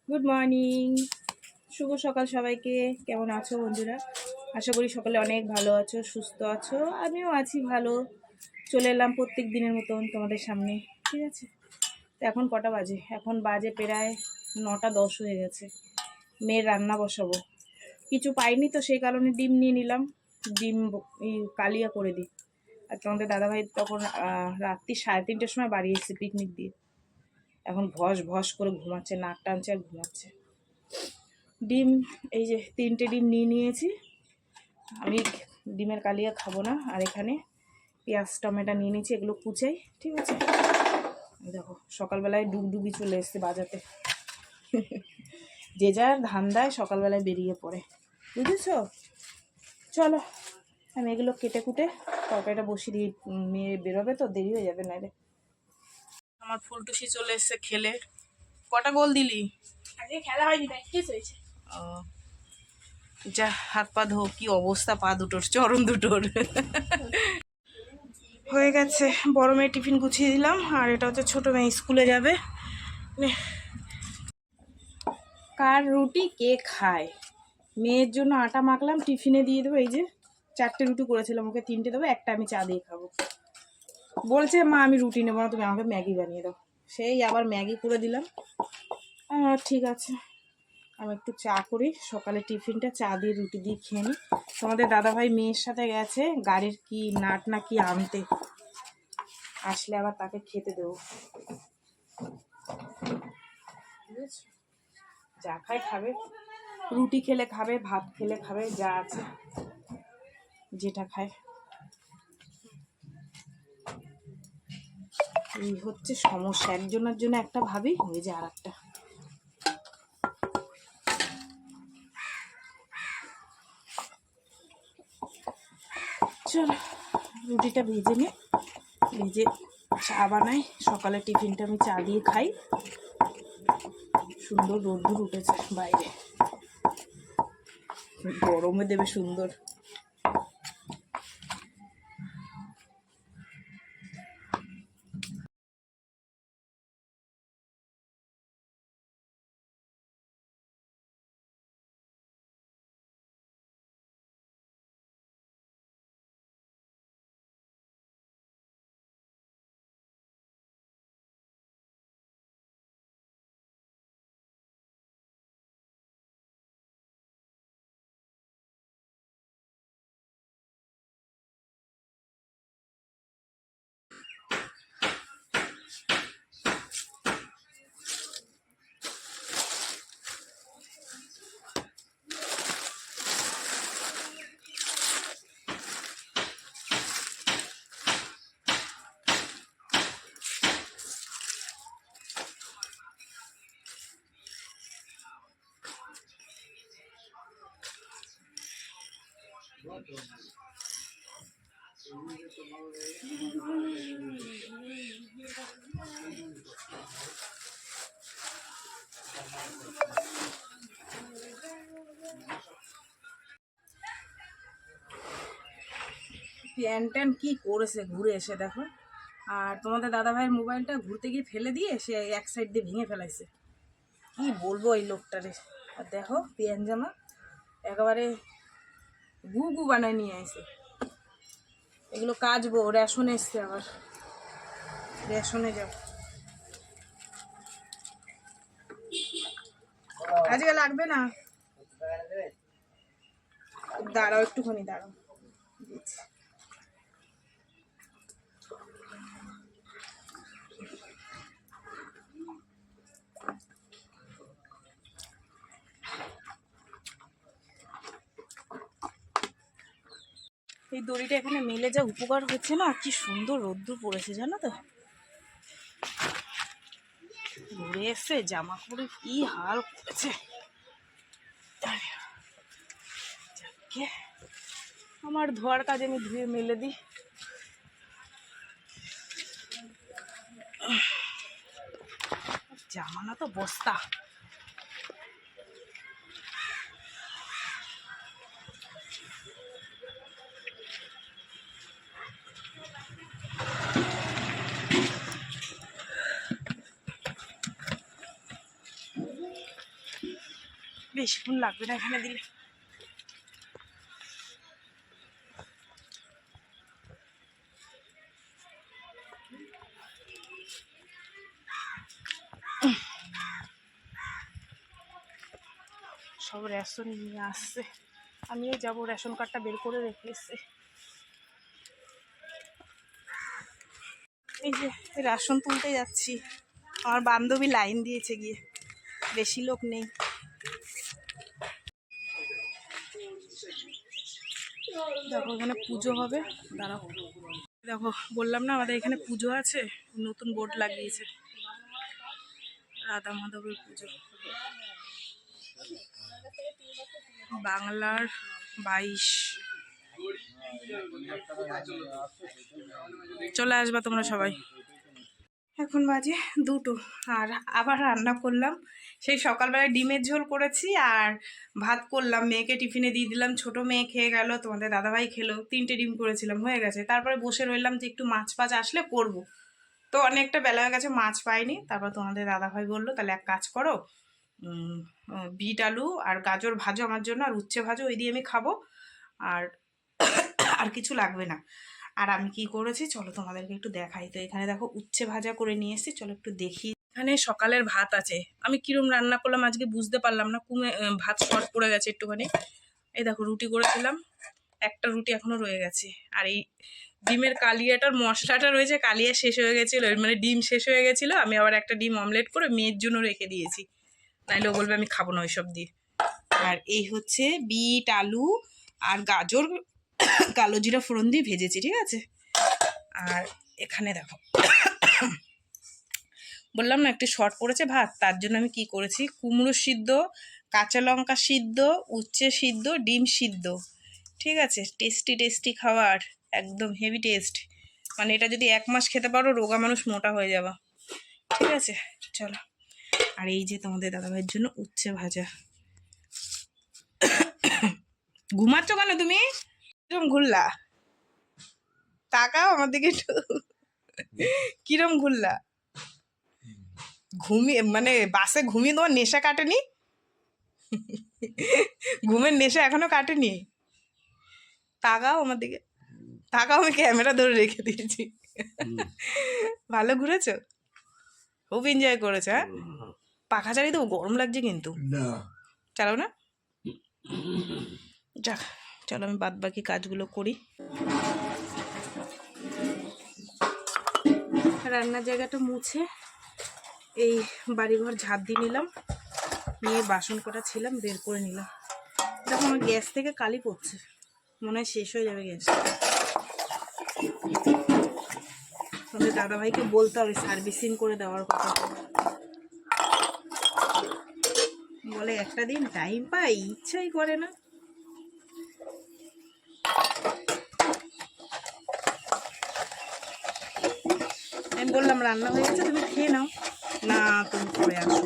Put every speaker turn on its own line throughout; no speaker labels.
Good morning, শুভ সকাল সবাইকে। কেমন আছো বন্ধুরা? আশা করি সকলে অনেক ভালো আছো, সুস্থ আছো। আমিও আছি ভালো। চলে এলাম প্রত্যেক দিনের মতন তোমাদের সামনে, ঠিক আছে? তো এখন কটা বাজে? এখন বাজে প্রায় 9টা 10 হয়ে গেছে। মেয়ের রান্না বসাবো। কিছু পাইনি তো সেই কারণে ডিম নিয়ে নিলাম। ডিম এই কালিয়া করে দিই। আর তোমাদের দাদাভাই তখন রাত্রি 3:30টার সময় বাড়ি এসেছে পিকনিক দিয়ে। এখন ভস ভস করে ঘুমাচ্ছে, নাক টানছে আর ঘুমাচ্ছে। ডিম এই যে 3টে ডিম নিয়ে নিয়েছি। আমি ডিমের কালিয়া খাবো না। আর এখানে পেঁয়াজ টমেটো নিয়ে নিয়েছি, এগুলো কুচাই, ঠিক আছে? দেখো সকালবেলায় ডুগডুগি চলে এসছে বাজাতে। যে যার ধান্দায় সকালবেলায় বেরিয়ে পড়ে, বুঝেছো? চলো আমি এগুলো কেটে কুটে তরকারিটা বসিয়ে দিই। মেয়ে বেরোবে তো, দেরি হয়ে যাবে নাহলে। আমার ফুলটুসি চলে এসছে খেলে। কটা গোল দিলি?
আজকে খেলা হয়নি, প্র্যাকটিস হয়েছে।
ও যা, হাত পা ধো। কি অবস্থা পা দুটোর, চরণ দুটোর। হয়ে গেছে। বড় মেয়ে টিফিন গুছিয়ে দিলাম, আর এটা হচ্ছে ছোট মেয়ে স্কুলে যাবে। কার রুটি কে খায়? মেয়ের জন্য আটা মাখলাম, টিফিনে দিয়ে দেবো। এই যে 4টে রুটি করেছিলাম, ওকে 3টে দেবো, একটা আমি চা দিয়ে খাবো। বলছে মা আমি রুটি নেবো না, তুমি আমাকে ম্যাগি বানিয়ে দাও। সেই আবার ম্যাগি করে দিলাম। ঠিক আছে, আমি একটু চা করি। সকালে টিফিনটা চা দিয়ে রুটি দিয়ে খেয়ে নিই। তোমাদের দাদাভাই মেয়ের সাথে গেছে গাড়ির কি নাট না কি আনতে, আসলে আবার তাকে খেতে দেবো। যা খায় খাবে, রুটি খেলে খাবে, ভাত খেলে খাবে, যা আছে যেটা খায়। এই হচ্ছে সমস্যা, একজনের জন্য একটা ভাবি, হয়ে যায় আর একটা। চলো রুটিটা ভেজে নে, ভেজে চা বানাই। সকালে টিফিনটা আমি চা দিয়ে খাই। সুন্দর রোদ্দুর উঠেছে বাইরে, গরমে দেবে সুন্দর। প্যান ট্যান কি করেছে ঘুরে এসে দেখো। আর তোমাদের দাদাভাইয়ের মোবাইলটা ঘুরতে গিয়ে ফেলে দিয়ে সে এক সাইড দিয়ে ভেঙে ফেলাইছে। কি বলবো এই লোকটারে। আর দেখো প্যান জামা একেবারে গু গু বানায় নিয়ে আসে। এগুলো কাচবো, রেশন এসছে আবার, রেশনে যাব। আজকে লাগবে না, দাঁড়াও একটুখানি দাঁড়াও, দিচ্ছি। এই দড়িটা এখানে মেলে যা উপকার হচ্ছে না, কি সুন্দর রোদ্দুর পড়েছে জানো তো। ঘুরে এসছে জামা কাপড়ে কি হাল করেছে। আমার ধোয়ার কাজ আমি ধুয়ে মেলে দিই। জামা না তো বস্তা। বেশিক্ষণ লাগবে না এখানে দিলে। সব রেশন নিয়ে আসছে, আমিও যাবো, রেশন কার্ডটা বের করে রেখে এসছে। এই যে রেশন তুলতে যাচ্ছি, আমার বান্ধবী লাইন দিয়েছে গিয়ে, বেশি লোক নেই। দেখো এখানে পুজো হবে, দাঁড়াও। দেখো বললাম না আমাদের এখানে পুজো আছে, নতুন বোর্ড লাগিয়েছে, রাধা মাধবের পুজো, বাংলার 22। চলে আসবা তোমরা সবাই। এখন বাজে 2টো, আর আবার রান্না করলাম। সেই সকালবেলায় ডিমের ঝোল করেছি আর ভাত করলাম, মেয়েকে টিফিনে দিয়ে দিলাম, ছোট মেয়ে খেয়ে গেল, তোমাদের দাদাভাই খেলো, 3টে ডিম করেছিলাম, হয়ে গেছে। তারপরে বসে রইলাম যে একটু মাছ ফাছ আসলে করব, তো অনেকটা বেলা হয়ে গেছে, মাছ পাইনি। তারপর তোমাদের দাদাভাই বললো তাহলে এক কাজ করো, বিট আলু আর গাজর ভাজো আমার জন্য, আর উচ্ছে ভাজো, ওই দিয়ে আমি খাবো, আর আর কিছু লাগবে না। আর আমি কি করেছি চলো তোমাদেরকে একটু দেখাই। তো এখানে দেখো উচ্ছে ভাজা করে নিয়ে এসেছি, চলো একটু দেখি। এখানে সকালের ভাত আছে, আমি কিরম রান্না করলাম আজকে বুঝতে পারলাম না, ভাত শর্ট পড়ে গেছে একটুখানি। এই দেখো রুটি করেছিলাম, একটা রুটি এখনো রয়ে গেছে। আর এই ডিমের কালিয়াটার মশলাটা রয়েছে, কালিয়া শেষ হয়ে গেছিলো, মানে ডিম শেষ হয়ে গেছিলো, আমি আবার একটা ডিম অমলেট করে মেয়ের জন্য রেখে দিয়েছি, নাইলে ও বলবে আমি খাবো না ওইসব দিয়ে। আর এই হচ্ছে বিট আলু আর গাজর কালো জিরা ফোড়ন দিয়ে ভেজেছি, ঠিক আছে। আর এখানে দেখো বললাম না একটু শর্ট পড়েছে ভাত, তার জন্য আমি কি করেছি, কুমড়ো সিদ্ধ, কাঁচা লঙ্কা সিদ্ধ, উচ্ছে সিদ্ধ, ডিম সিদ্ধ, ঠিক আছে। টেস্টি টেস্টি খাবার, একদম হেভি টেস্ট, মানে এটা যদি 1 মাস খেতে পারো রোগা মানুষ মোটা হয়ে যাবা, ঠিক আছে। চলো, আর এই যে তোমাদের দাদাভাইয়ের জন্য উচ্ছে ভাজা। ঘুমাচ্ছ কেন তুমি, কিরম ঘুরলা, তাকাও আমার দিকে একটু, কিরম ঘুরলা, ঘুমিয়ে মানে বাসে ঘুমিয়ে তোমার নেশা কাটেনি, ঘুমের নেশা এখনো কাটেনি, তাকাও আমার দিকে, তাকাও, আমি ক্যামেরা ধরে রেখে দিয়েছি। ভালো ঘুরেছো, খুব এনজয় করেছো, হ্যাঁ। পাখা চালিয়ে দেবো, গরম লাগছে কিন্তু, চালাও না, যাক। চলো আমি বাদ বাকি কাজগুলো করি। রান্নার জায়গাটা মুছে এই বাড়িঘর ঝাঁট দিয়ে নিলাম, নিয়ে বাসন কটা ছিলাম বের করে নিলাম। দেখো আমার গ্যাস থেকে কালি পড়ছে, মনে হয় শেষ হয়ে যাবে গ্যাস। তোমাদের দাদাভাইকে বলতে হবে সার্ভিসিং করে দেওয়ার কথা, বলে একটা দিন টাইম পাই, ইচ্ছাই করে না। আমি বললাম রান্না হয়ে গেছে তুমি খেয়ে নাও, না তুমি পরে আসো।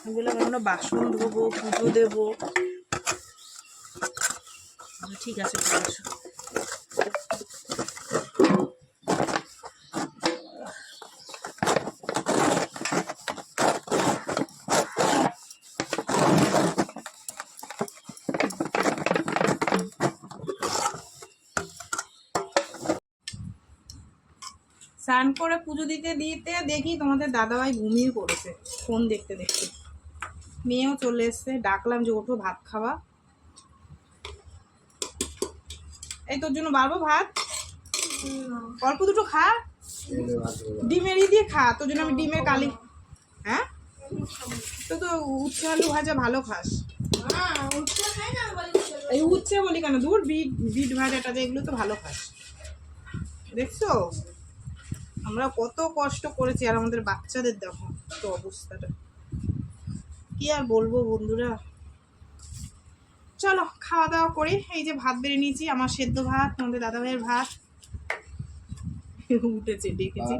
আমি বললাম আমরা বাসন ধোবো, পুজো দেবো, ঠিক আছে পরে আসো। স্নান করে পুজো দিতে দিতে দেখি তোমাদের দাদাভাই ঘুমিয়ে পড়েছে ফোন দেখতে দেখতে, মেয়েও চলে এসছে, ডাকলাম যে ওঠো ভাত খাওয়া। এই তোর জন্য বাড়বো ভাত, অল্প দুটো খা, ডিমেরই দিয়ে খা, তোর জন্য আমি ডিমের কালি, হ্যাঁ তো তো উচ্ছে আলু ভাজা ভালো খাস, এই উচ্ছে বলি কেন, দূর বিট বিট ভাজাটা যেগুলো তো ভালো খাস। দেখছো আমরা কত কষ্ট করেছি, আর আমাদের বাচ্চাদের দেখো তো অবস্থাটা, কি আর বলবো বন্ধুরা। চলো খাওয়া দাওয়া করি। এই যে ভাত বেড়ে নিয়েছি, আমার সেদ্ধ ভাত, আমাদের দাদাভাইয়ের ভাত উঠেছে, ডেকেছি।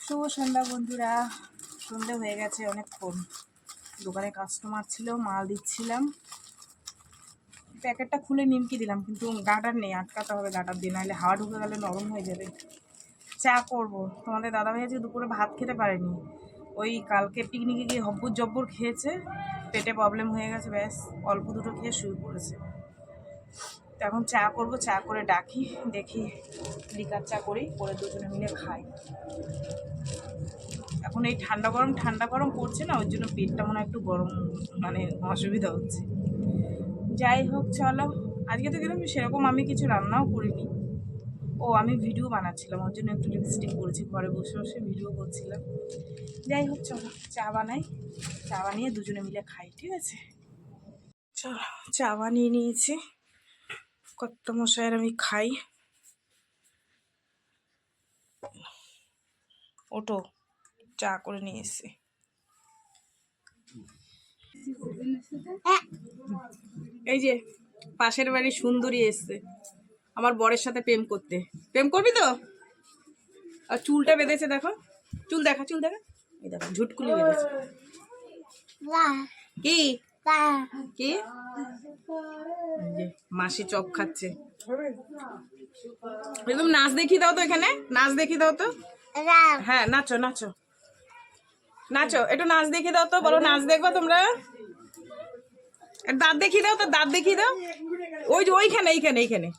শুভ সন্ধ্যা বন্ধুরা, সন্ধ্যে হয়ে গেছে অনেকক্ষণ, দোকানে কাস্টমার ছিল, মাল দিচ্ছিলাম, প্যাকেটটা খুলে নিমকি দিলাম, কিন্তু গাটার নেই, আটকাতে হবে গাটার দিয়ে, নাহলে হাওয়া ঢুকে গেলে নরম হয়ে যাবে। চা করব, তোমাদের দাদাভাই আজকে দুপুরে ভাত খেতে পারেনি, ওই কালকে পিকনিকে গিয়ে হব্বুর জব্বর খেয়েছে, পেটে প্রবলেম হয়ে গেছে, ব্যাস অল্প দুটো খেয়ে শুয়ে পড়েছে। তো এখন চা করব, চা করে ডাকি, দেখি লিকার চা করি, করে দুজনে মিলে খাই। এখন এই ঠান্ডা গরম পড়ছে না, ওই জন্য পেটটা মনে হয় একটু গরম, মানে অসুবিধা হচ্ছে। যাই হোক চলো, আজকে তো কিন্তু সেরকম আমি কিছু রান্নাও করিনি। ও আমি ভিডিও বানাচ্ছিলাম, ওর জন্য একটু লিপস্টিক করেছি, ঘরে বসে বসে ভিডিও করছিলাম। যাই হোক চলো চা বানাই, চা বানিয়ে দুজনে মিলে খাই, ঠিক আছে? চলো চা বানিয়ে নিয়েছি, কত মশাইয়ের আমি খাই। ওটো, চা করে নিয়ে এসছি। এই যে পাশের বাড়ি সুন্দরী এসছে আমার বরের সাথে প্রেম করতে। প্রেম করবি তো? আর চুলটা বেঁধেছে দেখো, চুল দেখা, চুল দেখা, এই দেখো ঝুটকুলি বেঁধেছে। কি কি? এই যে মাসি চপ খাচ্ছে। একদম নাচ দেখিয়ে দাও তো, এখানে নাচ দেখিয়ে দাও তো। হ্যাঁ নাচো নাচো নাচো, একটু নাচ দেখিয়ে দাও তো, বলো নাচ দেখবো তোমরা। দাঁত দেখিয়ে দাও তো, দাঁত দেখিয়ে দাও। ওই যে ওইখানে, এইখানে এইখানে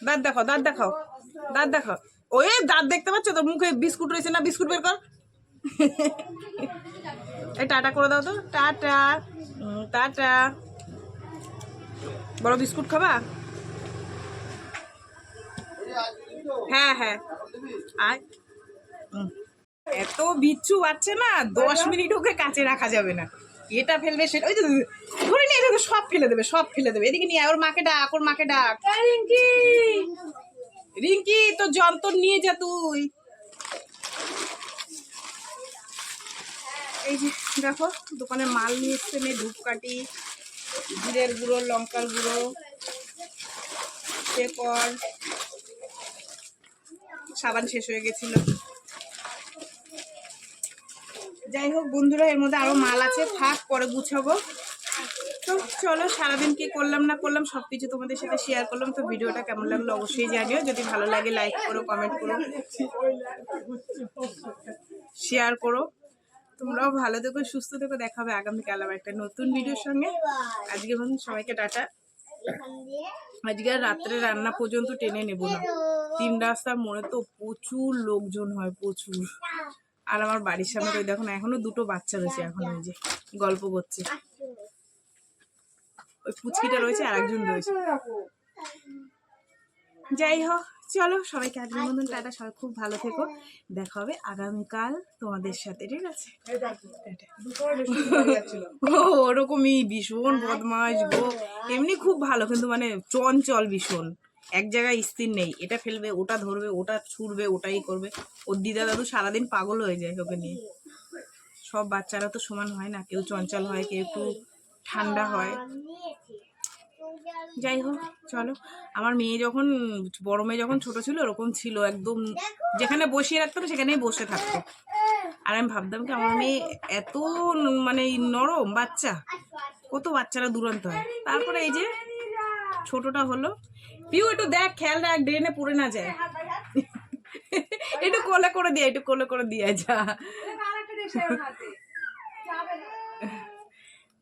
দাঁত দেখাও, দাঁত দেখাও, দাঁত দেখাও। ওই দাঁত দেখতে পাচ্ছ তো, মুখে বিস্কুট রয়েছে না, বিস্কুট বের কর। এই টাটা করে দাও তো, টাটা। টাটা বড়, বিস্কুট খাবা? হ্যাঁ হ্যাঁ আয়। এত বিচ্ছু বাচ্চা না, 10 মিনিট ওকে কাছে রাখা যাবে না, এটা ফেলবে সেটা, ওই তো ধরে নিয়ে যাবে, সব ফেলে দেবে, সব ফেলে দেবে। এদিকে নিয়ে ওর মাকে ডাক, ওর মাকে ডাক। রিঙ্কি, রিঙ্কি তো যন্ত্র নিয়ে যা তুই। এই যে দেখো দোকানে মাল নিয়ে এসছে, মেয়ে ধূপকাঠি, জিরের গুঁড়ো, লঙ্কার গুঁড়ো, শেকল, সাবান শেষ হয়ে গেছিল। যাই হোক বন্ধুরা, এর মধ্যে আরো মাল আছে, থাক পরে গুছাবো। তো চলো, সারাদিন কি করলাম না করলাম সবকিছু তোমাদের সাথে শেয়ার করলাম। তো ভিডিওটা কেমন লাগলো অবশ্যই জানিও, যদি ভালো লাগে লাইক করো, কমেন্ট করো, শেয়ার করো। তোমরাও ভালো থেকো, সুস্থ থেকো, দেখা হবে আগামীকাল আবার একটা নতুন ভিডিওর সঙ্গে। আজকে বন্ধু সবাইকে টাটা। আজকে আর রাত্রে রান্না পর্যন্ত টেনে নেব না, 3 রাস্তার মোড়ে তো প্রচুর লোকজন হয়, প্রচুর। আর আমার বাড়ির সামনে তো দেখো না, এখনো দুটো বাচ্চা রয়েছে, এখন ওই যে গল্প করছে, ওই পুচকিটা রয়েছে আর একজন রয়েছে। যাই হোক চলো, সবাইকে আজকের মতন টাটা, সবাই খুব ভালো থেকো, দেখা হবে আগামীকাল তোমাদের সাথে, ঠিক আছে? ওরকমই ভীষণ বদমাশ গো, এমনি খুব ভালো, কিন্তু মানে চঞ্চল ভীষণ, এক জায়গায় স্থির নেই, এটা ফেলবে, ওটা ধরবে, ওটা ছুড়বে, ওটাই করবে। ওর দিদা দাদু সারাদিন পাগল হয়ে যায় ওকে নিয়ে। সব বাচ্চারা তো সমান হয় না, কেউ চঞ্চল হয়, কেউ একটু ঠান্ডা হয়। যাই হোক চলো, আমার মেয়ে যখন, বড় মেয়ে যখন ছোট ছিল ওরকম ছিল, একদম যেখানে বসিয়ে রাখতাম সেখানেই বসে থাকতো। আর আমি ভাবতাম কি আমার মেয়ে এত মানে নরম বাচ্চা, কত বাচ্চারা দুরন্ত হয়। তারপরে এই যে ছোটটা হলো, পিউ একটু দেখ, খেয়াল রাখ, ড্রেনে পড়ে না যায়। একটু কোলে করে দিয়ে, একটু কোলে করে দিয়ে যা।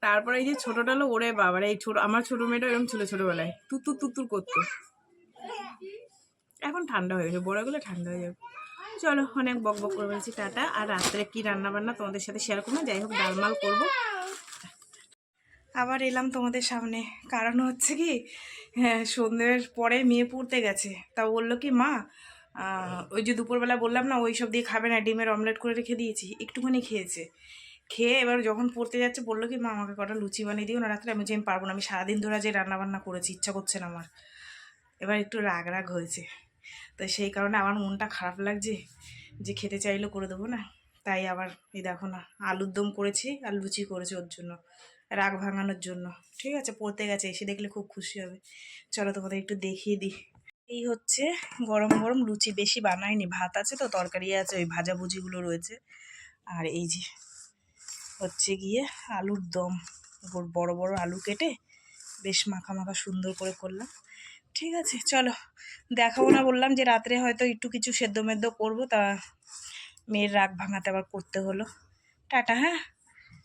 তারপরে এই যে ছোটটা হলো, ওরে বাবারে, এই ছোট আমার ছোট মেয়েটা এরকম ছিল ছোটবেলায়, তুতুর তুতুর করতো। এখন ঠান্ডা হয়ে গেছে, বড়গুলো ঠান্ডা হয়ে যাবে। চলো, অনেক বক বক করে বলছি, টাটা। আর রাত্রে কি রান্না বান্না তোমাদের সাথে শেয়ার করবো, যাই হোক ডালমাল করবো। আবার এলাম তোমাদের সামনে, কারণ হচ্ছে কি, হ্যাঁ সন্ধ্যের পরে মেয়ে পড়তে গেছে, তা বললো কি মা, ওই যে দুপুরবেলা বললাম না ওই সব দিয়ে খাবে না, ডিমের অমলেট করে রেখে দিয়েছি, একটুখানি খেয়েছে। খেয়ে এবার যখন পড়তে যাচ্ছে বললো কি মা আমাকে কটা লুচি বানিয়ে দিও না রাত্রে, আমি পারবো না, আমি সারাদিন ধরে যে রান্নাবান্না করেছি, ইচ্ছা করছে না আমার। এবার একটু রাগ রাগ হয়েছে, তো সেই কারণে আমার মনটা খারাপ লাগছে, যে খেতে চাইলেও করে দেবো না। তাই আবার এই দেখো না, আলুর দম করেছি আর লুচি করেছি ওর জন্য, রাগ ভাঙানোর জন্য। ঠিক আছে, পড়তে গেছে, এসে দেখলে খুব খুশি হবে। চলো তোমাদের একটু দেখিয়ে দিই। এই হচ্ছে গরম গরম লুচি, বেশি বানাইনি, ভাত আছে তো, তরকারি আছে, ওই ভাজাভুজিগুলো রয়েছে। আর এই যে হচ্ছে গিয়ে আলুর দম, বড় বড় আলু কেটে বেশ মাখা মাখা সুন্দর করে করলাম। ঠিক আছে চলো, দেখাবো না, বললাম যে রাত্রে হয়তো একটু কিছু সেদ্ধ মেদ্ধ করবো, তা মেয়ের রাগ ভাঙাতে আবার করতে হলো। টাটা, হ্যাঁ।